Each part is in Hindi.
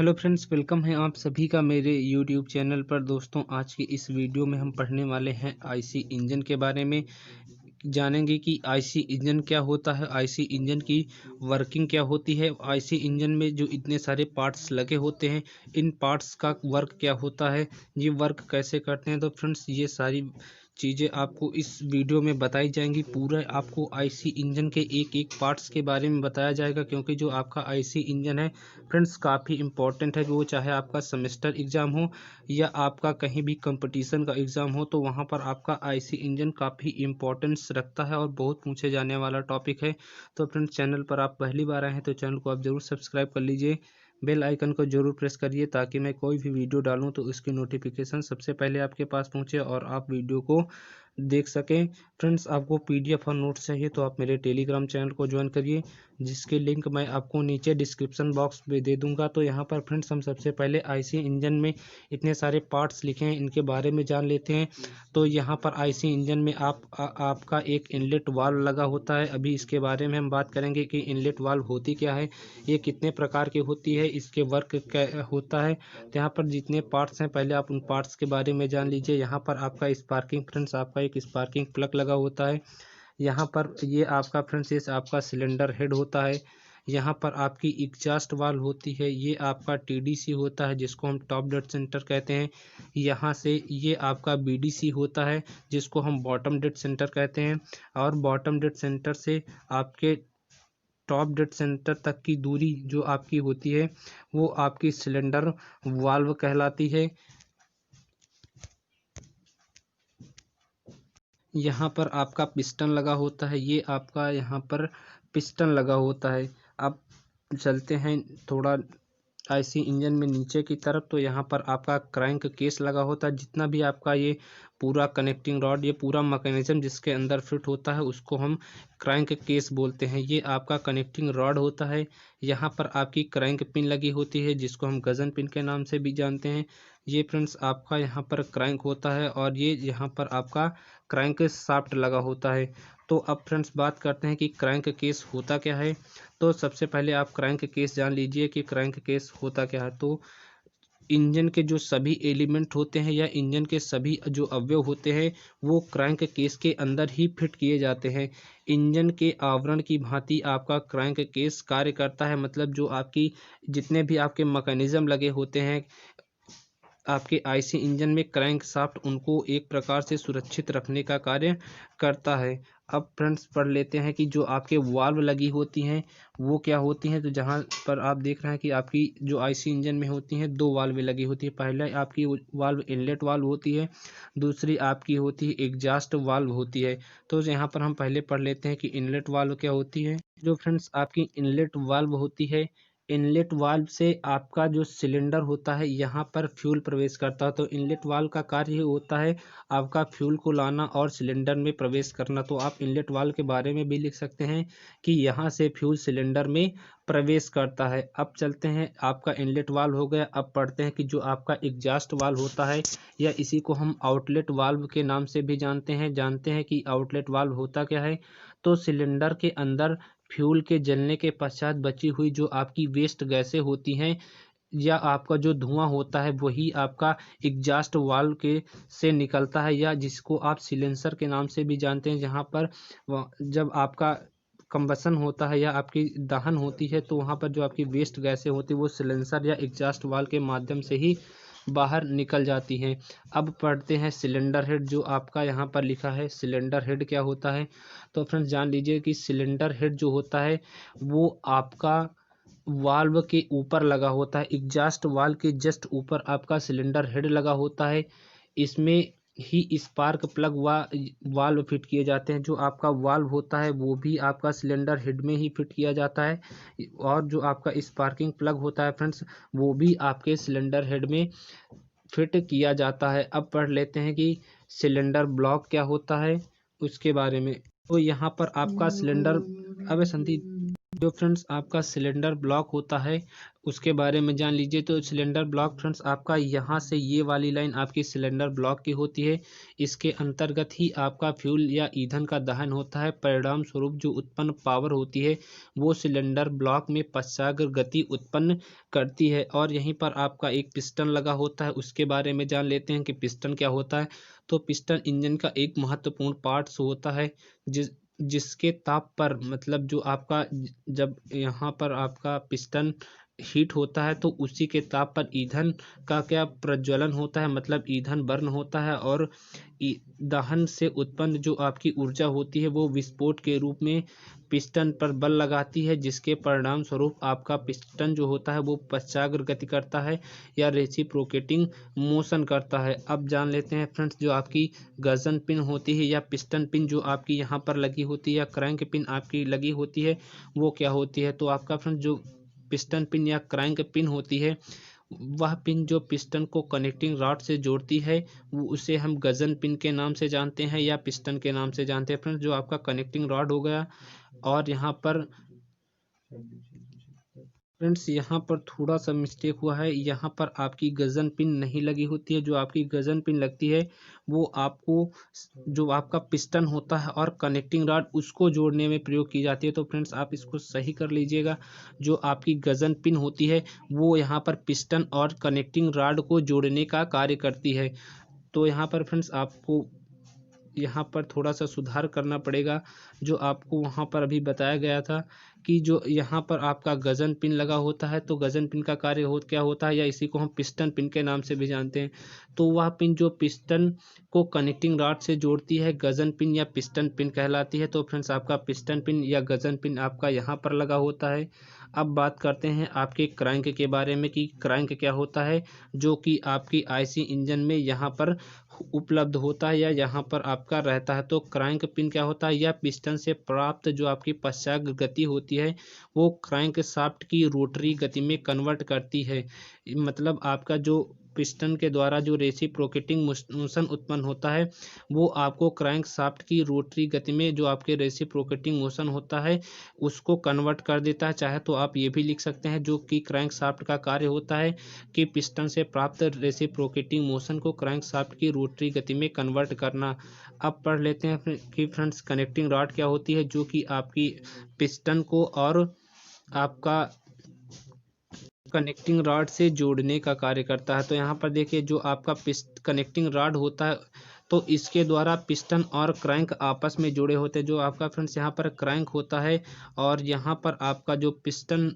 हेलो फ्रेंड्स, वेलकम है आप सभी का मेरे यूट्यूब चैनल पर। दोस्तों, आज की इस वीडियो में हम पढ़ने वाले हैं आईसी इंजन के बारे में। जानेंगे कि आईसी इंजन क्या होता है, आईसी इंजन की वर्किंग क्या होती है, आईसी इंजन में जो इतने सारे पार्ट्स लगे होते हैं, इन पार्ट्स का वर्क क्या होता है, ये वर्क कैसे करते हैं। तो फ्रेंड्स, ये सारी चीज़ें आपको इस वीडियो में बताई जाएंगी। पूरा आपको आईसी इंजन के एक एक पार्ट्स के बारे में बताया जाएगा, क्योंकि जो आपका आईसी इंजन है फ्रेंड्स काफ़ी इंपॉर्टेंट है। वो चाहे आपका सेमेस्टर एग्ज़ाम हो या आपका कहीं भी कंपटीशन का एग्ज़ाम हो, तो वहाँ पर आपका आईसी इंजन काफ़ी इंपॉर्टेंस रखता है और बहुत पूछे जाने वाला टॉपिक है। तो फ्रेंड्स, चैनल पर आप पहली बार आए हैं तो चैनल को आप ज़रूर सब्सक्राइब कर लीजिए, बेल आइकन को जरूर प्रेस करिए, ताकि मैं कोई भी वीडियो डालूं तो उसकी नोटिफिकेशन सबसे पहले आपके पास पहुंचे और आप वीडियो को देख सकें। फ्रेंड्स, आपको पीडीएफ और नोट्स चाहिए तो आप मेरे टेलीग्राम चैनल को ज्वाइन करिए, जिसके लिंक मैं आपको नीचे डिस्क्रिप्शन बॉक्स में दे दूंगा। तो यहाँ पर फ्रेंड्स, हम सबसे पहले आईसी इंजन में इतने सारे पार्ट्स लिखे हैं, इनके बारे में जान लेते हैं। तो यहाँ पर आईसी इंजन में आपका एक इनलेट वाल्व लगा होता है। अभी इसके बारे में हम बात करेंगे कि इनलेट वाल्व होती क्या है, ये कितने प्रकार की होती है, इसके वर्क क्या होता है। तो यहाँ पर जितने पार्ट्स हैं, पहले आप उन पार्ट्स के बारे में जान लीजिए। यहाँ पर आपका स्पार्किंग फ्रेंड्स, आपका एक स्पार्किंग प्लग लगा होता है। यहाँ पर ये आपका फ्रेंड्स, ये आपका सिलेंडर हेड होता है। यहाँ पर आपकी एग्जॉस्ट वाल्व होती है, ये आपका टीडीसी होता है, जिसको हम टॉप डेड सेंटर कहते हैं। यहाँ से ये आपका बीडीसी होता है, जिसको हम बॉटम डेड सेंटर कहते हैं। और बॉटम डेड सेंटर से आपके टॉप डेड सेंटर तक की दूरी जो आपकी होती है, वो आपकी सिलेंडर वाल्व कहलाती है। यहाँ पर आपका पिस्टन लगा होता है, ये आपका यहाँ पर पिस्टन लगा होता है। अब चलते हैं थोड़ा आईसी इंजन में नीचे की तरफ, तो यहाँ पर आपका क्रैंक केस लगा होता है। जितना भी आपका ये पूरा कनेक्टिंग रॉड, ये पूरा मैकेनिज्म जिसके अंदर फिट होता है, उसको हम क्रैंक केस बोलते हैं। ये आपका कनेक्टिंग रॉड होता है। यहाँ पर आपकी क्रैंक पिन लगी होती है, जिसको हम गजन पिन के नाम से भी जानते हैं। ये फ्रेंड्स आपका यहाँ पर क्रैंक होता है, और ये यहाँ पर आपका क्रैंक शाफ्ट लगा होता है। तो अब फ्रेंड्स, बात करते हैं कि क्रैंक केस होता क्या है। तो सबसे पहले आप क्रैंक केस जान लीजिए कि क्रैंक केस होता क्या है। तो इंजन के जो सभी एलिमेंट होते हैं या इंजन के सभी जो अवयव होते हैं, वो क्रैंक केस के अंदर ही फिट किए जाते हैं। इंजन के आवरण की भांति आपका क्रैंक केस कार्य करता है। मतलब जो आपकी जितने भी आपके मैकेनिज्म लगे होते हैं आपके आईसी इंजन में, क्रैंक शाफ्ट उनको एक प्रकार से सुरक्षित रखने का कार्य करता है। अब फ्रेंड्स, पढ़ लेते हैं कि जो आपके वाल्व लगी होती हैं वो क्या होती हैं। तो जहां पर आप देख रहे हैं कि आपकी जो आईसी इंजन में होती हैं, दो वाल्व लगी होती है। पहले आपकी वाल्व इनलेट वाल्व होती है, दूसरी आपकी होती है एग्जॉस्ट वाल्व होती है। तो यहाँ पर हम पहले पढ़ लेते हैं कि इनलेट वाल्व क्या होती है। जो फ्रेंड्स आपकी इनलेट वाल्व होती है, इनलेट वाल्व से आपका जो सिलेंडर होता है, यहाँ पर फ्यूल प्रवेश करता है। तो इनलेट वाल्व का कार्य ही होता है आपका फ्यूल को लाना और सिलेंडर में प्रवेश करना। तो आप इनलेट वाल्व के बारे में भी लिख सकते हैं कि यहाँ से फ्यूल सिलेंडर में प्रवेश करता है। अब चलते हैं, आपका इनलेट वाल्व हो गया। अब पढ़ते हैं कि जो आपका एग्जॉस्ट वाल्व होता है, या इसी को हम आउटलेट वाल्व के नाम से भी जानते हैं कि आउटलेट वाल्व होता क्या है। तो सिलेंडर के अंदर फ्यूल के जलने के पश्चात बची हुई जो आपकी वेस्ट गैसें होती हैं, या आपका जो धुआं होता है, वही आपका एग्जॉस्ट वाल्व के से निकलता है, या जिसको आप सिलेंसर के नाम से भी जानते हैं। जहां पर जब आपका कंबसन होता है या आपकी दहन होती है, तो वहां पर जो आपकी वेस्ट गैसें होती है, वो सिलेंसर या एग्जॉस्ट वाल्व के माध्यम से ही बाहर निकल जाती हैं। अब पढ़ते हैं सिलेंडर हेड, जो आपका यहाँ पर लिखा है सिलेंडर हेड क्या होता है। तो फ्रेंड्स, जान लीजिए कि सिलेंडर हेड जो होता है, वो आपका वाल्व के ऊपर लगा होता है। एग्जॉस्ट वाल्व के जस्ट ऊपर आपका सिलेंडर हेड लगा होता है। इसमें ही स्पार्क प्लग वाल्व फिट किए जाते हैं। जो आपका वाल्व होता है, वो भी आपका सिलेंडर हेड में ही फिट किया जाता है। और जो आपका स्पार्किंग प्लग होता है फ्रेंड्स, वो भी आपके सिलेंडर हेड में फिट किया जाता है। अब पढ़ लेते हैं कि सिलेंडर ब्लॉक क्या होता है उसके बारे में। तो यहाँ पर आपका सिलेंडर, अब संदीप जो फ्रेंड्स आपका सिलेंडर ब्लॉक होता है उसके बारे में जान लीजिए। तो सिलेंडर ब्लॉक फ्रेंड्स आपका यहाँ से ये वाली लाइन आपकी सिलेंडर ब्लॉक की होती है। इसके अंतर्गत ही आपका फ्यूल या ईंधन का दहन होता है। परिणाम स्वरूप जो उत्पन्न पावर होती है वो सिलेंडर ब्लॉक में पश्चाग्र गति उत्पन्न करती है। और यहीं पर आपका एक पिस्टन लगा होता है, उसके बारे में जान लेते हैं कि पिस्टन क्या होता है। तो पिस्टन इंजन का एक महत्वपूर्ण पार्ट्स होता है जिसके ताप पर मतलब जो आपका जब यहाँ पर आपका पिस्टन हीट होता है तो उसी के ताप पर ईंधन का क्या प्रज्वलन होता है, मतलब ईंधन बर्न होता है। और दहन से उत्पन्न जो आपकी ऊर्जा होती है वो विस्फोट के रूप में पिस्टन पर बल लगाती है, जिसके परिणाम स्वरूप आपका पिस्टन जो होता है वो पश्चाग्र गति करता है या रेसिप्रोकेटिंग मोशन करता है। अब जान लेते हैं फ्रेंड्स जो आपकी गर्दन पिन होती है या पिस्टन पिन जो आपकी यहाँ पर लगी होती है या क्रैंक पिन आपकी लगी होती है वो क्या होती है। तो आपका फ्रेंड्स जो पिस्टन पिन या क्रैंक पिन होती है वह पिन जो पिस्टन को कनेक्टिंग रॉड से जोड़ती है वो उसे हम गजन पिन के नाम से जानते हैं या पिस्टन के नाम से जानते हैं। फ्रेंड्स जो आपका कनेक्टिंग रॉड हो गया और यहाँ पर फ्रेंड्स यहाँ पर थोड़ा सा मिस्टेक हुआ है, यहाँ पर आपकी गजन पिन नहीं लगी होती है। जो आपकी गजन पिन लगती है वो आपको जो आपका पिस्टन होता है और कनेक्टिंग रॉड उसको जोड़ने में प्रयोग की जाती है। तो फ्रेंड्स आप इसको सही कर लीजिएगा। जो आपकी गजन पिन होती है वो यहाँ पर पिस्टन और कनेक्टिंग रॉड को जोड़ने का कार्य करती है। तो यहाँ पर फ्रेंड्स आपको यहाँ पर थोड़ा सा सुधार करना पड़ेगा। जो आपको वहाँ पर अभी बताया गया था कि जो यहाँ पर आपका गजन पिन लगा होता है तो गजन पिन का कार्य क्या होता है या इसी को हम पिस्टन पिन के नाम से भी जानते हैं। तो वह पिन जो पिस्टन को कनेक्टिंग रॉड से जोड़ती है गजन पिन या पिस्टन पिन कहलाती है। तो फ्रेंड्स आपका पिस्टन पिन या गजन पिन आपका यहाँ पर लगा होता है। अब बात करते हैं आपके क्रैंक के बारे में कि क्रैंक क्या होता है, जो कि आपकी आईसी इंजन में यहाँ पर उपलब्ध होता है या यहाँ पर आपका रहता है। तो क्रैंक पिन क्या होता है, या पिस्टन से प्राप्त जो आपकी पश्चाग्र गति होती है वो क्रैंक शाफ्ट की रोटरी गति में कन्वर्ट करती है। मतलब आपका जो पिस्टन के द्वारा जो रेसिप्रोकेटिंग मोशन उत्पन्न होता है वो आपको क्रैंक शाफ्ट की रोटरी गति में जो आपके रेसिप्रोकेटिंग मोशन होता है उसको कन्वर्ट कर देता है। चाहे तो आप ये भी लिख सकते हैं जो कि क्रैंक शाफ्ट का कार्य होता है कि पिस्टन से प्राप्त रेसिप्रोकेटिंग मोशन को क्रैंक शाफ्ट की रोटरी गति में कन्वर्ट करना। अब पढ़ लेते हैं कि फ्रेंड्स कनेक्टिंग रॉड क्या होती है, जो कि आपकी पिस्टन को और आपका कनेक्टिंग रॉड से जोड़ने का कार्य करता है। तो यहाँ पर देखिए जो आपका कनेक्टिंग रॉड होता है तो इसके द्वारा पिस्टन और क्रैंक आपस में जुड़े होते हैं। जो आपका फ्रेंड्स यहाँ पर क्रैंक होता है और यहाँ पर आपका जो पिस्टन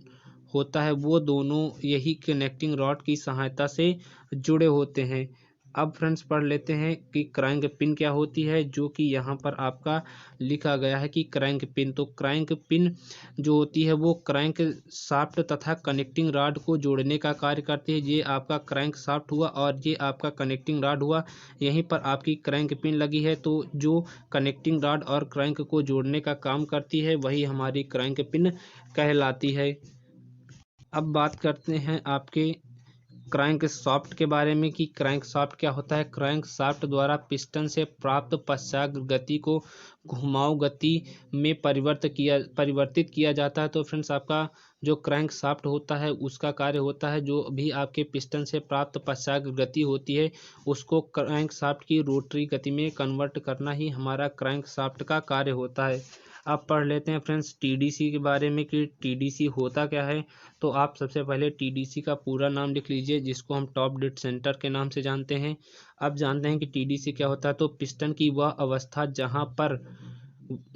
होता है वो दोनों यही कनेक्टिंग रॉड की सहायता से जुड़े होते हैं। अब फ्रेंड्स पढ़ लेते हैं कि क्रैंक पिन क्या होती है, जो कि यहाँ पर आपका लिखा गया है कि क्रैंक पिन। तो क्रैंक पिन जो होती है वो क्रैंक शाफ्ट तथा कनेक्टिंग रॉड को जोड़ने का कार्य करती है। ये आपका क्रैंक शाफ्ट हुआ और ये आपका कनेक्टिंग रॉड हुआ, यहीं पर आपकी क्रैंक पिन लगी है। तो जो कनेक्टिंग रॉड और क्रैंक को जोड़ने का काम करती है वही हमारी क्रैंक पिन कहलाती है। अब बात करते हैं आपके क्रैंक शाफ्ट के बारे में कि क्रैंक शाफ्ट क्या होता है। क्रैंक शाफ्ट द्वारा पिस्टन से प्राप्त पश्चाग्र गति को घुमाव गति में परिवर्तित किया जाता है। तो फ्रेंड्स आपका जो क्रैंक शाफ्ट होता है उसका कार्य होता है जो भी आपके पिस्टन से प्राप्त पश्चाग्र गति होती है उसको क्रैंक शाफ्ट की रोटरी गति में कन्वर्ट करना ही हमारा क्रैंक शाफ्ट का कार्य होता है। अब पढ़ लेते हैं फ्रेंड्स टीडीसी के बारे में कि टीडीसी होता क्या है। तो आप सबसे पहले टीडीसी का पूरा नाम लिख लीजिए, जिसको हम टॉप डेड सेंटर के नाम से जानते हैं। अब जानते हैं कि टीडीसी क्या होता है। तो पिस्टन की वह अवस्था जहां पर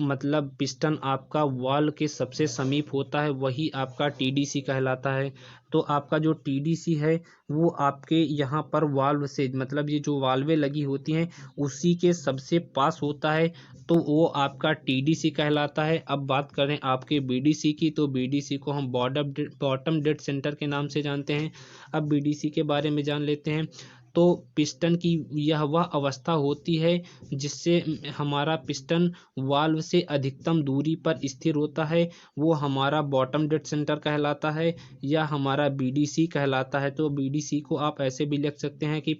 मतलब पिस्टन आपका वॉल के सबसे समीप होता है वही आपका टीडीसी कहलाता है। तो आपका जो टीडीसी है वो आपके यहाँ पर वाल्व से मतलब ये जो वाल्वें लगी होती हैं उसी के सबसे पास होता है, तो वो आपका टीडीसी कहलाता है। अब बात करें आपके बीडीसी की, तो बीडीसी को हम बॉटम डेड सेंटर के नाम से जानते हैं। अब बीडीसी के बारे में जान लेते हैं। तो पिस्टन की यह वह अवस्था होती है जिससे हमारा पिस्टन वाल्व से अधिकतम दूरी पर स्थिर होता है, वो हमारा बॉटम डेड सेंटर कहलाता है या हमारा बीडीसी कहलाता है। तो बीडीसी को आप ऐसे भी लिख सकते हैं कि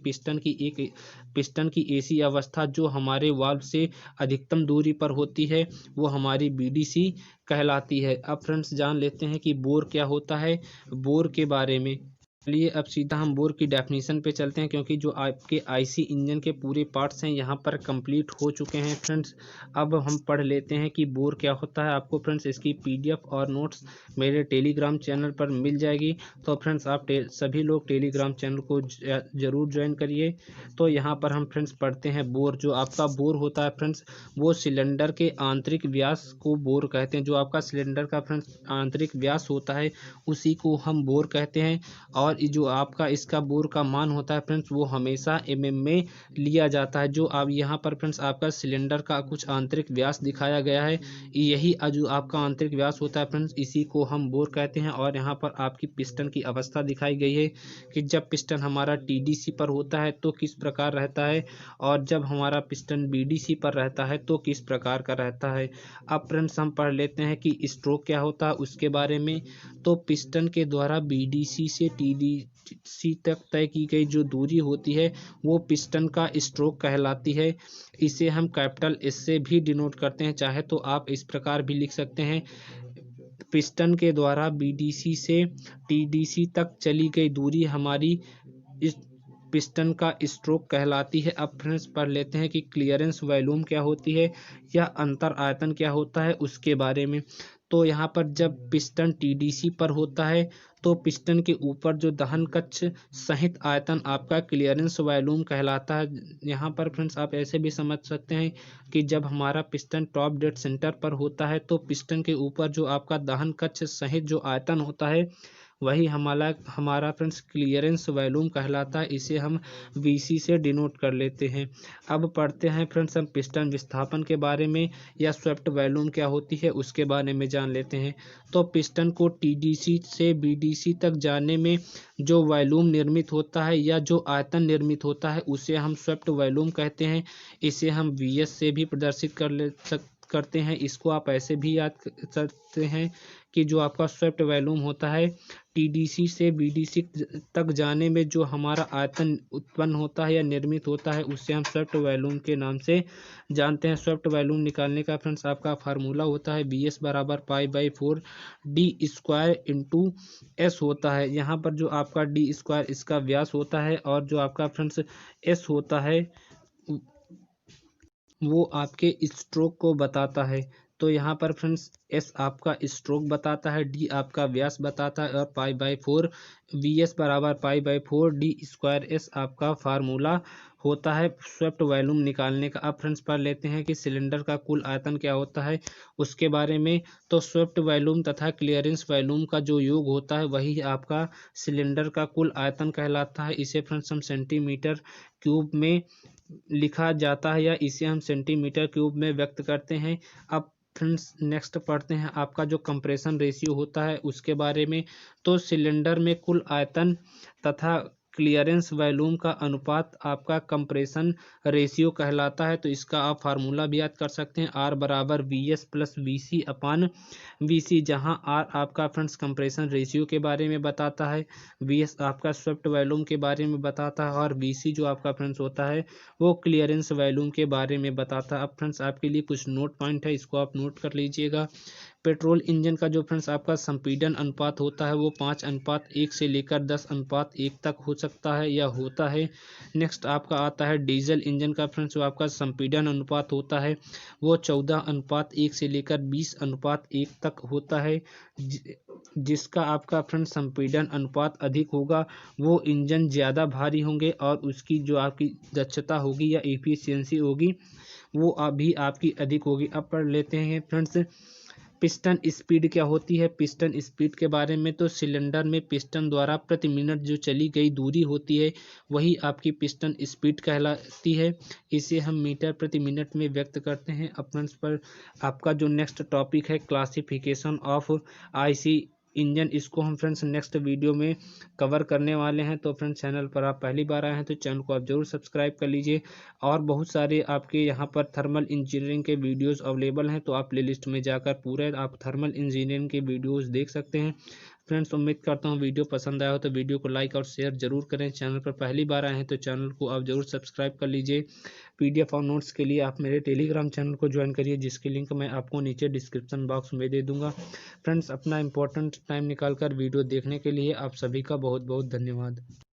पिस्टन की ऐसी अवस्था जो हमारे वाल्व से अधिकतम दूरी पर होती है वो हमारी बीडीसी कहलाती है। अब फ्रेंड्स जान लेते हैं कि बोर क्या होता है। बोर के बारे में चलिए अब सीधा हम बोर की डेफिनेशन पे चलते हैं, क्योंकि जो आपके आईसी इंजन के पूरे पार्ट्स हैं यहाँ पर कंप्लीट हो चुके हैं फ्रेंड्स। अब हम पढ़ लेते हैं कि बोर क्या होता है। आपको फ्रेंड्स इसकी पीडीएफ और नोट्स मेरे टेलीग्राम चैनल पर मिल जाएगी, तो फ्रेंड्स आप सभी लोग टेलीग्राम चैनल को ज़रूर ज्वाइन करिए। तो यहाँ पर हम फ्रेंड्स पढ़ते हैं बोर। जो आपका बोर होता है फ्रेंड्स वो सिलेंडर के आंतरिक व्यास को बोर कहते हैं। जो आपका सिलेंडर का फ्रेंड्स आंतरिक व्यास होता है उसी को हम बोर कहते हैं। और जो आपका इसका बोर का मान होता है फ्रेंड्स वो हमेशा एमएम में लिया जाता है। जो आप यहाँ पर फ्रेंड्स आपका सिलेंडर का कुछ आंतरिक व्यास दिखाया गया है, यही जो आपका आंतरिक व्यास होता है फ्रेंड्स इसी को हम बोर कहते हैं। और यहाँ पर आपकी पिस्टन की अवस्था दिखाई गई है कि जब पिस्टन हमारा टीडीसी पर होता है तो किस प्रकार रहता है, और जब हमारा पिस्टन बीडीसी पर रहता है तो किस प्रकार का रहता है। अब फ्रेंड्स हम पढ़ लेते हैं कि स्ट्रोक क्या होता है उसके बारे में। तो पिस्टन के द्वारा बीडीसी से टीडीसी तक तय की गई जो दूरी होती है वो पिस्टन का स्ट्रोक कहलाती है। इसे हम कैपिटल एस से भी डिनोट करते हैं, चाहे तो आप इस प्रकार भी लिख सकते हैं, पिस्टन के द्वारा बीडीसी से टीडीसी तक चली गई दूरी हमारी इस पिस्टन का स्ट्रोक कहलाती है। अब फ्रेंड्स पढ़ लेते हैं कि क्लियरेंस वॉल्यूम क्या होती है या अंतर आयतन क्या होता है उसके बारे में। तो यहाँ पर जब पिस्टन टीडीसी पर होता है तो पिस्टन के ऊपर जो दहन कक्ष सहित आयतन आपका क्लियरेंस वॉल्यूम कहलाता है। यहाँ पर फ्रेंड्स आप ऐसे भी समझ सकते हैं कि जब हमारा पिस्टन टॉप डेड सेंटर पर होता है तो पिस्टन के ऊपर जो आपका दहन कक्ष सहित जो आयतन होता है वही हमारा फ्रेंड्स क्लियरेंस वॉल्यूम कहलाता है। इसे हम वीसी से डिनोट कर लेते हैं। अब पढ़ते हैं फ्रेंड्स हम पिस्टन विस्थापन के बारे में या स्वेप्ट वॉल्यूम क्या होती है उसके बारे में जान लेते हैं। तो पिस्टन को टीडीसी से बीडीसी तक जाने में जो वॉल्यूम निर्मित होता है या जो आयतन निर्मित होता है उसे हम स्वेप्ट वॉल्यूम कहते हैं। इसे हम वीएस से भी प्रदर्शित करते हैं। इसको आप ऐसे भी याद कर सकते हैं कि जो आपका स्वेप्ट वॉल्यूम होता है टीडीसी से बीडीसी तक जाने में जो हमारा आयतन उत्पन्न होता है या निर्मित होता है उससे हम स्वेप्ट वॉल्यूम के नाम से जानते हैं। स्वेप्ट वॉल्यूम निकालने का फ्रेंड्स आपका फार्मूला होता है BS बराबर π/4 D² इंटू S होता है। यहाँ पर जो आपका D² इसका व्यास होता है और जो आपका फ्रेंड्स S होता है वो आपके स्ट्रोक को बताता है। तो यहाँ पर फ्रेंड्स एस आपका स्ट्रोक बताता है, डी आपका व्यास बताता है और π/4 VS बराबर π/4 D²S आपका फार्मूला होता है स्वेप्ट वॉल्यूम निकालने का। अब फ्रेंड्स पढ़ लेते हैं कि सिलेंडर का कुल आयतन क्या होता है उसके बारे में। तो स्वेप्ट वॉल्यूम तथा क्लियरेंस वॉल्यूम का जो योग होता है वही आपका सिलेंडर का कुल आयतन कहलाता है। इसे फ्रेंड्स हम सेंटीमीटर क्यूब में लिखा जाता है या इसे हम सेंटीमीटर क्यूब में व्यक्त करते हैं। अब फ्रेंड्स नेक्स्ट पढ़ते हैं आपका जो कंप्रेशन रेशियो होता है उसके बारे में। तो सिलेंडर में कुल आयतन तथा क्लियरेंस वॉल्यूम का अनुपात आपका कंप्रेशन रेशियो कहलाता है। तो इसका आप फार्मूला भी याद कर सकते हैं, R बराबर VS + VC अपान VC, जहां R आपका फ्रेंड्स कंप्रेशन रेशियो के बारे में बताता है, VS आपका स्वेप्ट वॉल्यूम के बारे में बताता है और VC जो आपका फ्रेंड्स होता है वो क्लियरेंस वॉल्यूम के बारे में बताता है। अब फ्रेंड्स आपके लिए कुछ नोट पॉइंट है, इसको आप नोट कर लीजिएगा। पेट्रोल इंजन का जो फ्रेंड्स आपका संपीड़न अनुपात होता है वो 5:1 से लेकर 10:1 तक हो सकता है या होता है। नेक्स्ट आपका आता है डीजल इंजन का फ्रेंड्स जो आपका संपीड़न अनुपात होता है वो 14:1 से लेकर 20:1 तक होता है। जिसका आपका फ्रेंड्स संपीड़न अनुपात अधिक होगा वो इंजन ज़्यादा भारी होंगे और उसकी जो आपकी दक्षता होगी या एफिशिएंसी होगी वो अभी आपकी अधिक होगी। अब पढ़ लेते हैं फ्रेंड्स पिस्टन स्पीड क्या होती है। पिस्टन स्पीड के बारे में तो सिलेंडर में पिस्टन द्वारा प्रति मिनट जो चली गई दूरी होती है वही आपकी पिस्टन स्पीड कहलाती है। इसे हम मीटर प्रति मिनट में व्यक्त करते हैं। अब फ्रेंड्स पर आपका जो नेक्स्ट टॉपिक है क्लासिफिकेशन ऑफ आईसी इंजन, इसको हम फ्रेंड्स नेक्स्ट वीडियो में कवर करने वाले हैं। तो फ्रेंड्स चैनल पर आप पहली बार आए हैं तो चैनल को आप जरूर सब्सक्राइब कर लीजिए। और बहुत सारे आपके यहाँ पर थर्मल इंजीनियरिंग के वीडियोस अवेलेबल हैं, तो आप प्लेलिस्ट में जाकर पूरे आप थर्मल इंजीनियरिंग के वीडियोस देख सकते हैं। फ्रेंड्स उम्मीद करता हूँ वीडियो पसंद आया हो तो वीडियो को लाइक और शेयर जरूर करें। चैनल पर पहली बार आए हैं तो चैनल को आप जरूर सब्सक्राइब कर लीजिए। पीडीएफ और नोट्स के लिए आप मेरे टेलीग्राम चैनल को ज्वाइन करिए, जिसकी लिंक मैं आपको नीचे डिस्क्रिप्शन बॉक्स में दे दूंगा। फ्रेंड्स अपना इंपॉर्टेंट टाइम निकाल कर वीडियो देखने के लिए आप सभी का बहुत बहुत धन्यवाद।